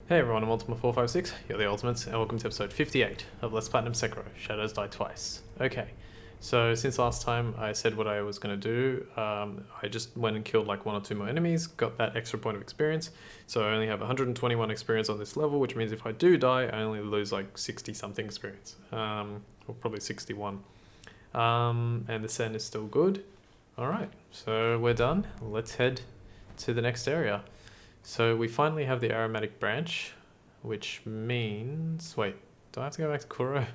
Hey everyone, I'm Ultima456, you're the Ultimates, and welcome to episode 58 of Let's Platinum Sekiro, Shadows Die Twice. Okay, so since last time I said what I was going to do, I just went and killed like one or two more enemies, got that extra point of experience, so I only have 121 experience on this level, which means if I do die, I only lose like 60 something experience, or probably 61. And the sand is still good. Alright, so we're done, let's head to the next area. So we finally have the aromatic branch, which means... Wait, do I have to go back to Kuro?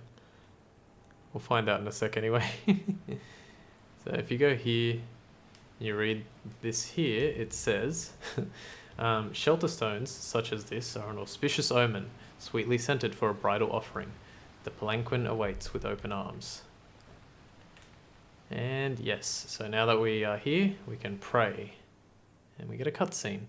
We'll find out in a sec anyway. So if you go here, you read this here, it says... shelter stones, such as this, are an auspicious omen, sweetly scented for a bridal offering. The palanquin awaits with open arms. And yes, so now that we are here, we can pray. And we get a cutscene.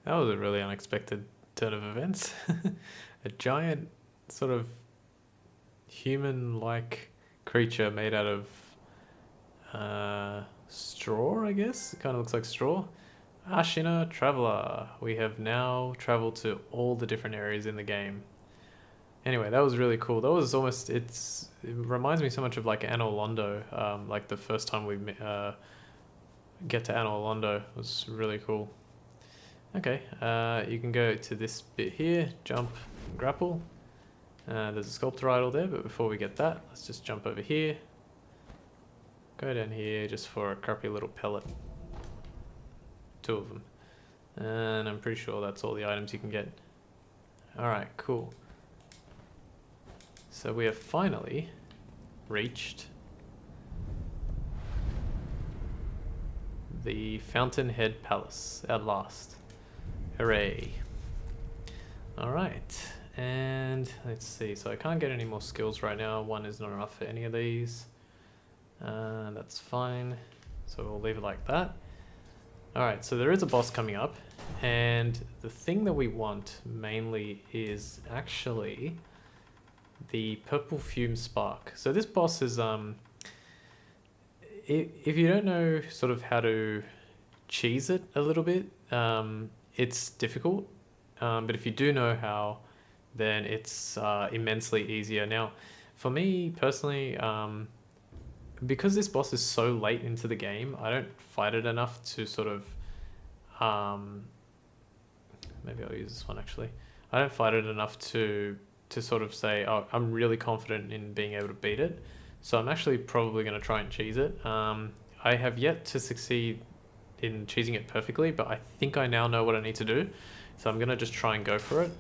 That was a really unexpected turn of events. A giant sort of human-like creature made out of straw, I guess? It kind of looks like straw. Ashina Traveler. We have now traveled to all the different areas in the game. Anyway, that was really cool. That was almost, it reminds me so much of like Anor Londo. Like the first time we get to Anor Londo was really cool. Okay, you can go to this bit here, jump, and grapple. There's a sculptor idol there, but before we get that, let's just jump over here. Go down here just for a crappy little pellet. 2 of them. And I'm pretty sure that's all the items you can get. Alright, cool. So we have finally reached the Fountainhead Palace at last. Hooray. Alright, and let's see. So I can't get any more skills right now. 1 is not enough for any of these. That's fine. So we'll leave it like that. Alright, so there is a boss coming up. And the thing that we want mainly is actually the purple fume spark. So this boss is... if you don't know sort of how to cheese it a little bit, it's difficult, but if you do know how, then it's immensely easier. Now, for me personally, because this boss is so late into the game, I don't fight it enough to sort of, maybe I'll use this one actually. I don't fight it enough to sort of say, oh, I'm really confident in being able to beat it. So I'm actually probably going to try and cheese it. I have yet to succeed in cheesing it perfectly, but I think I now know what I need to do. So I'm going to just try and go for it.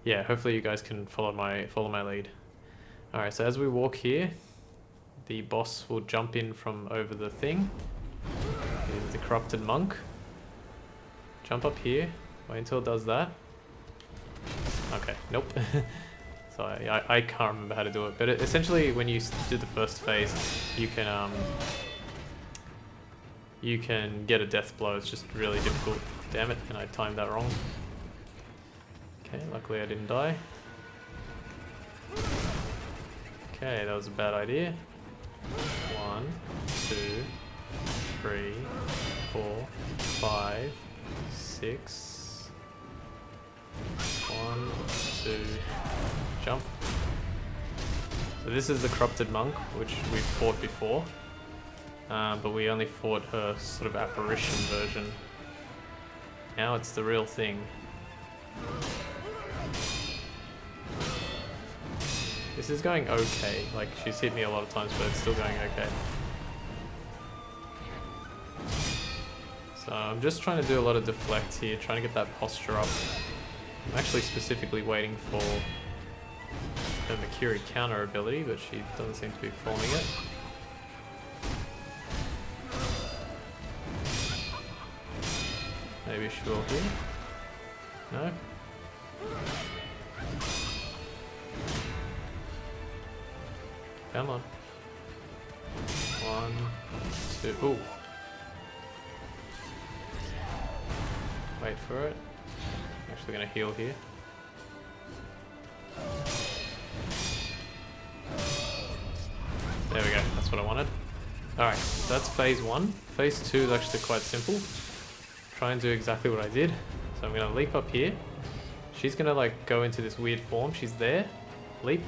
Yeah, hopefully you guys can follow my lead. Alright, so as we walk here, the boss will jump in from over the thing. Here's the corrupted monk. Jump up here, wait until it does that. Okay, nope. So I can't remember how to do it, but essentially when you do the first phase, you can get a death blow. It's just really difficult. Damn it, and I timed that wrong. Okay, luckily I didn't die. Okay, that was a bad idea. 1, 2, 3, 4, 5, 6. 1, 2, jump. So this is the corrupted monk, which we fought before, but we only fought her sort of apparition version. Now it's the real thing. This is going okay, like she's hit me a lot of times, but it's still going okay. So I'm just trying to do a lot of deflects here, trying to get that posture up. I'm actually specifically waiting for the Makiri counter ability, but she doesn't seem to be forming it. Maybe she will here. No? Come on. 1, 2. Ooh. Wait for it. I'm actually gonna heal here. There we go, that's what I wanted. Alright, so that's phase 1. Phase 2 is actually quite simple. Try and do exactly what I did. So I'm gonna leap up here. She's gonna like go into this weird form. She's there. Leap.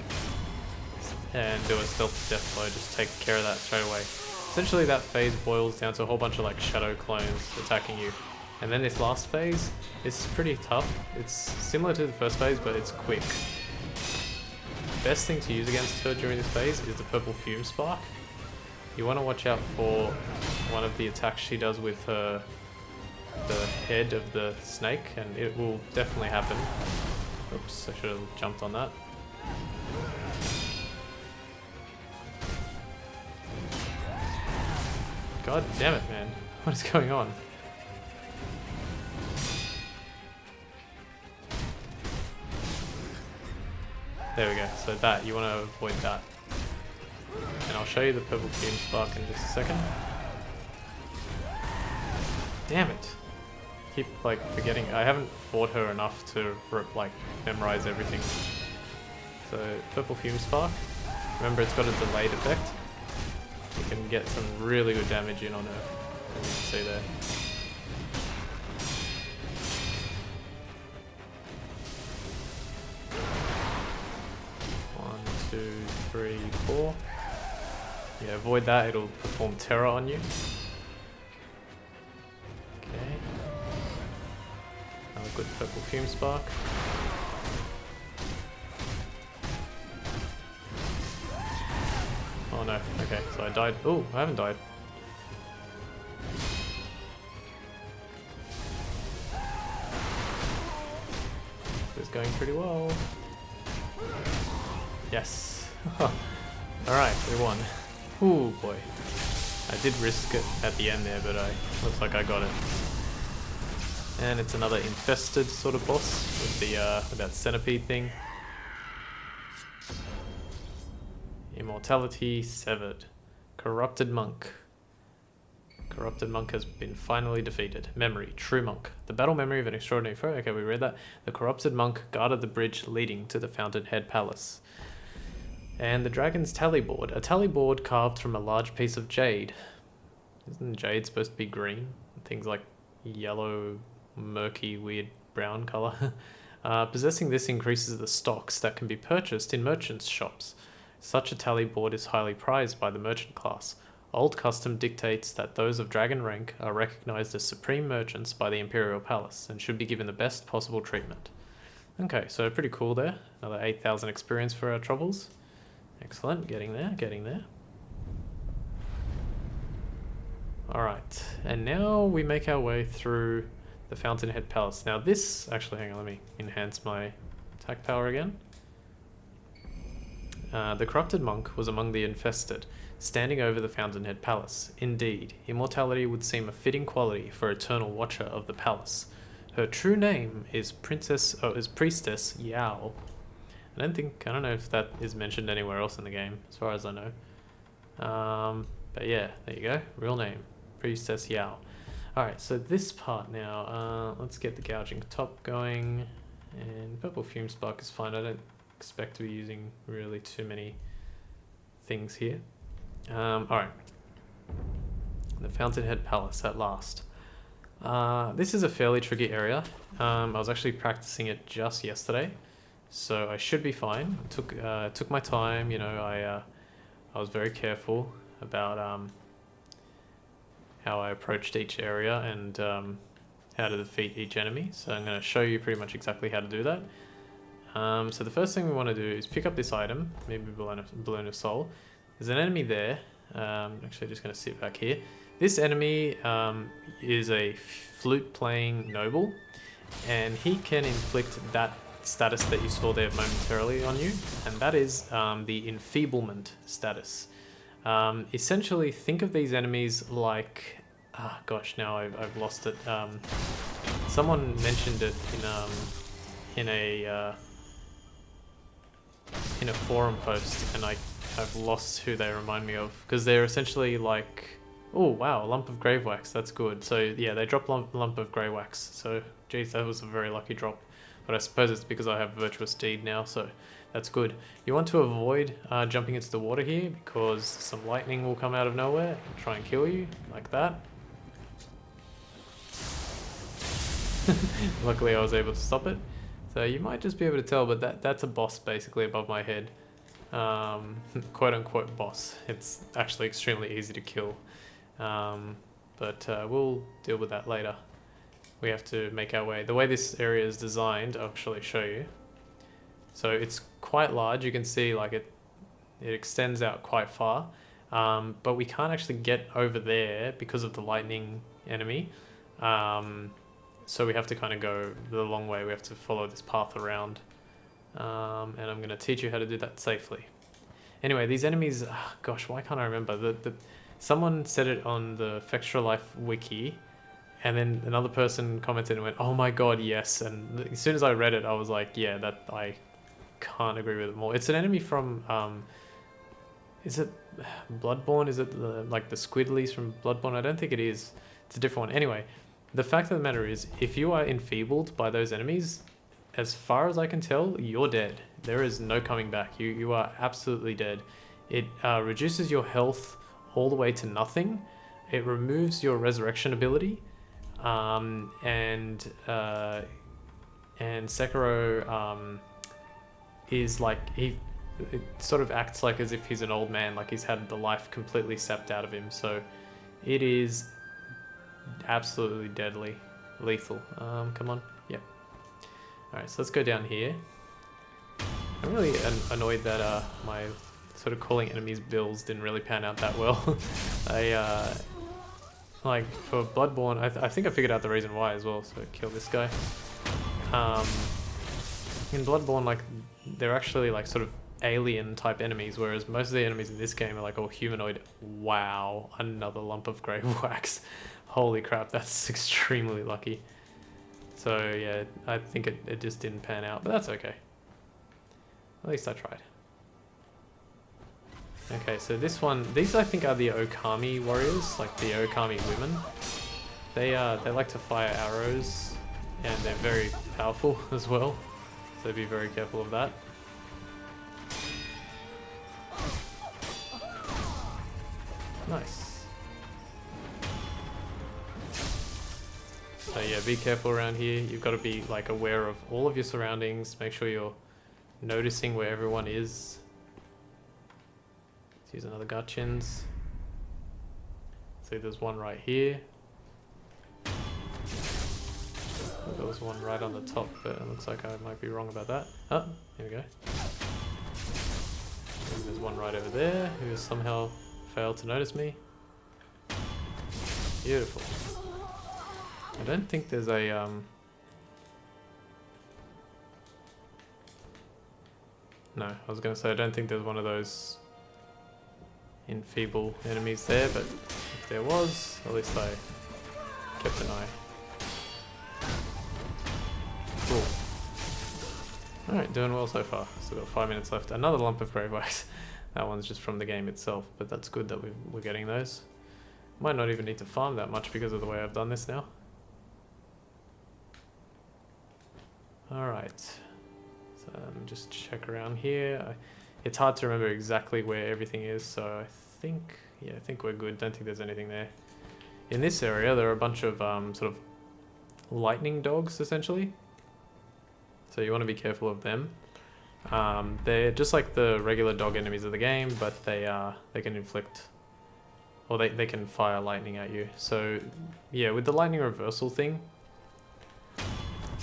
And do a stealth death blow. Just take care of that straight away. Essentially that phase boils down to a whole bunch of like shadow clones attacking you. And then this last phase is pretty tough. It's similar to the first phase, but it's quick. Best thing to use against her during this phase is the purple fume spark. You want to watch out for one of the attacks she does with the head of the snake, and it will definitely happen. Oops, I should have jumped on that. God damn it, man. What is going on? There we go. So that, you want to avoid that. And I'll show you the purple fume spark in just a second. Damn it. Keep like forgetting. I haven't fought her enough to like memorize everything. So purple fume spark. Remember, it's got a delayed effect. You can get some really good damage in on her, as you can see there. One, 2, 3, 4. Yeah, avoid that, it'll perform terror on you. Okay. Another good purple fume spark. Oh no, okay, so I died. Oh, I haven't died. It's going pretty well. Yes. Alright, we won. Ooh boy. I did risk it at the end there, but looks like I got it. And it's another infested sort of boss with with that centipede thing. Immortality severed. Corrupted monk. Corrupted monk has been finally defeated. Memory. True monk. The battle memory of an extraordinary foe. Okay, we read that. The corrupted monk guarded the bridge leading to the Fountainhead Palace. And the dragon's tally board. A tally board carved from a large piece of jade. Isn't jade supposed to be green? Things like yellow, murky, weird brown color. Possessing this increases the stocks that can be purchased in merchants' shops. Such a tally board is highly prized by the merchant class. Old custom dictates that those of dragon rank are recognized as supreme merchants by the Imperial Palace and should be given the best possible treatment. Okay, so pretty cool there. Another 8,000 experience for our troubles. Excellent, getting there, getting there. Alright, and now we make our way through the Fountainhead Palace. Now this, actually hang on, let me enhance my attack power again. The corrupted monk was among the infested, standing over the Fountainhead Palace. Indeed, immortality would seem a fitting quality for eternal watcher of the palace. Her true name is Priestess Yao. I don't know if that is mentioned anywhere else in the game, as far as I know. But yeah, there you go. Real name, Priestess Yao. Alright, so this part now, let's get the gouging top going. And purple fume spark is fine. I don't expect to be using really too many things here. Alright. The Fountainhead Palace at last. This is a fairly tricky area. I was actually practicing it just yesterday, so I should be fine. Took my time, you know, I was very careful about how I approached each area and how to defeat each enemy. So I'm going to show you pretty much exactly how to do that. So the first thing we want to do is pick up this item, maybe Balloon of Soul. There's an enemy there. Actually, just going to sit back here. This enemy is a flute-playing noble, and he can inflict that status that you saw there momentarily on you, and that is the enfeeblement status. Essentially, think of these enemies like... gosh, now I've lost it. Someone mentioned it in a forum post, and I've lost who they remind me of, because they're essentially like... Oh wow, a lump of grave wax, that's good. So yeah, they drop lump of grey wax. So geez, that was a very lucky drop. But I suppose it's because I have Virtuous Deed now, so that's good. You want to avoid jumping into the water here, because some lightning will come out of nowhere and try and kill you, like that. Luckily I was able to stop it. So you might just be able to tell, but that's a boss basically above my head. Quote unquote boss. It's actually extremely easy to kill. But we'll deal with that later. We have to make our way. The way this area is designed, I'll actually show you. So it's quite large. You can see like it extends out quite far. But we can't actually get over there because of the lightning enemy. So we have to kind of go the long way. We have to follow this path around. And I'm going to teach you how to do that safely. Anyway, these enemies, gosh, why can't I remember? Someone said it on the Fextra Life wiki, and then another person commented and went, oh my god, yes. And as soon as I read it, I was like, yeah, that I can't agree with it more. It's an enemy from, is it Bloodborne? Is it like the Squidleys from Bloodborne? I don't think it is. It's a different one. Anyway, the fact of the matter is, if you are enfeebled by those enemies, as far as I can tell, you're dead. There is no coming back. You are absolutely dead. It reduces your health all the way to nothing. It removes your resurrection ability, and Sekiro is like it sort of acts like as if he's an old man, like he's had the life completely sapped out of him. So it is absolutely deadly, lethal. Come on, yep. All right, so let's go down here. I'm really annoyed that my sort of calling enemies bills didn't really pan out that well. Like for Bloodborne, I think I figured out the reason why as well. So kill this guy. In Bloodborne, like they're actually like sort of alien type enemies, whereas most of the enemies in this game are like all humanoid. Wow, another lump of grave wax. Holy crap, that's extremely lucky. So yeah, I think it just didn't pan out, but that's okay. At least I tried. Okay, so this one, these I think are the Okami warriors, like the Okami women. They like to fire arrows, and they're very powerful as well. So be very careful of that. Nice. So yeah, be careful around here. You've got to be like aware of all of your surroundings. Make sure you're noticing where everyone is. Let's use another Gutchins. See, there's one right here. There was one right on the top, but it looks like I might be wrong about that. Oh, here we go. And there's one right over there who has somehow failed to notice me. Beautiful. I don't think there's a No, I was going to say I don't think there's one of those enfeeble enemies there, but if there was, at least I kept an eye. Cool. Alright, doing well so far. Still got 5 minutes left. Another lump of grave wax. That one's just from the game itself, but that's good that we're getting those. Might not even need to farm that much because of the way I've done this now. Alright. So just check around here. It's hard to remember exactly where everything is, so I think we're good. Don't think there's anything there. In this area, there are a bunch of sort of lightning dogs, essentially. So you want to be careful of them. They're just like the regular dog enemies of the game, but they can inflict, or they can fire lightning at you. So yeah, with the lightning reversal thing,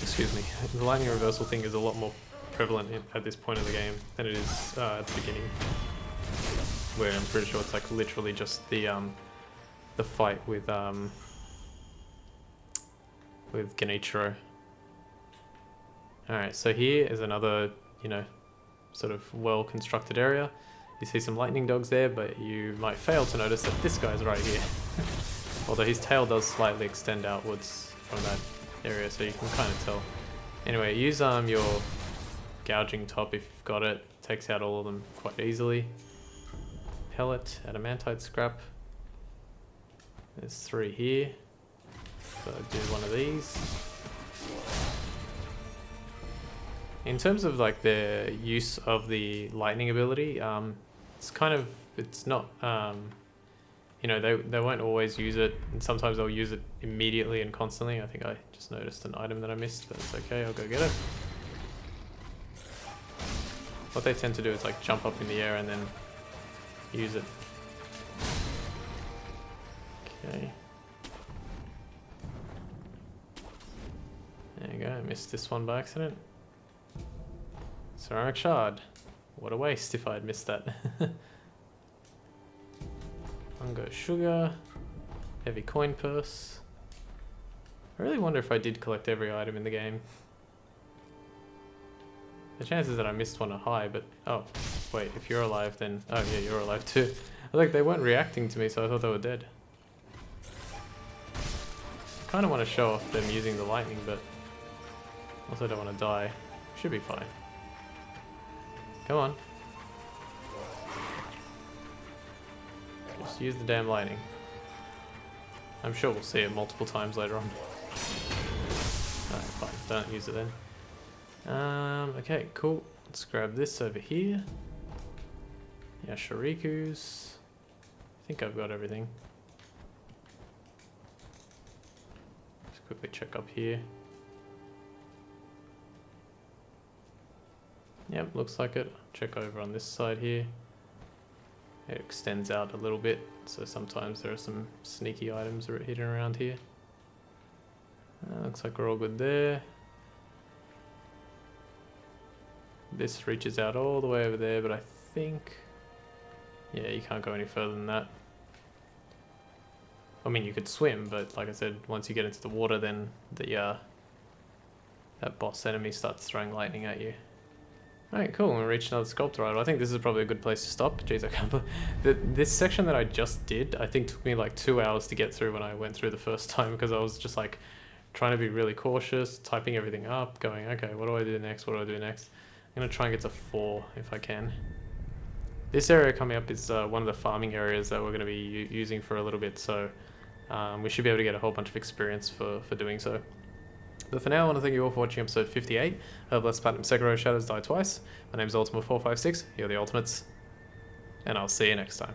excuse me, the lightning reversal thing is a lot more prevalent at this point of the game than it is at the beginning, where I'm pretty sure it's like literally just the fight with Genichiro. Alright, so here is another, you know, sort of well-constructed area. You see some lightning dogs there, but you might fail to notice that this guy's right here. Although his tail does slightly extend outwards from that area, so you can kind of tell. Anyway, use your gouging top if you've got it. Takes out all of them quite easily. Pellet, adamantite scrap. There's 3 here. So do one of these. In terms of like the use of the lightning ability, it's not, you know, they won't always use it, and sometimes they'll use it immediately and constantly. I think I just noticed an item that I missed, but it's okay, I'll go get it. What they tend to do is like jump up in the air and then use it. Okay. There you go, I missed this one by accident. Ceramic shard. What a waste if I had missed that. Mungo sugar. Heavy coin purse. I really wonder if I did collect every item in the game. The chances that I missed one are high, but... Oh, wait, if you're alive then... Oh yeah, you're alive too. Like, they weren't reacting to me, so I thought they were dead. I kind of want to show off them using the lightning, but... also don't want to die. Should be fine. Come on. Just use the damn lightning. I'm sure we'll see it multiple times later on. Alright, fine. Don't use it then. Okay, cool. Let's grab this over here. Yeah, Shurikus. I think I've got everything. Just quickly check up here. Yep, looks like it. Check over on this side here. It extends out a little bit, so sometimes there are some sneaky items that are hidden around here. Looks like we're all good there. This reaches out all the way over there, but I think... yeah, you can't go any further than that. I mean, you could swim, but like I said, once you get into the water, then the that boss enemy starts throwing lightning at you. Alright, cool, we reached another sculptor item. I think this is probably a good place to stop. Jeez, I can't believe... This section that I just did, I think took me like 2 hours to get through when I went through the first time, because I was just like trying to be really cautious, typing everything up, going, okay, what do I do next, what do I do next? I'm going to try and get to 4 if I can. This area coming up is one of the farming areas that we're going to be using for a little bit, so we should be able to get a whole bunch of experience for doing so. But for now, I want to thank you all for watching episode 58 of Let's Platinum Sekiro Shadows Die Twice. My name is Ultima456, you're the Ultimates, and I'll see you next time.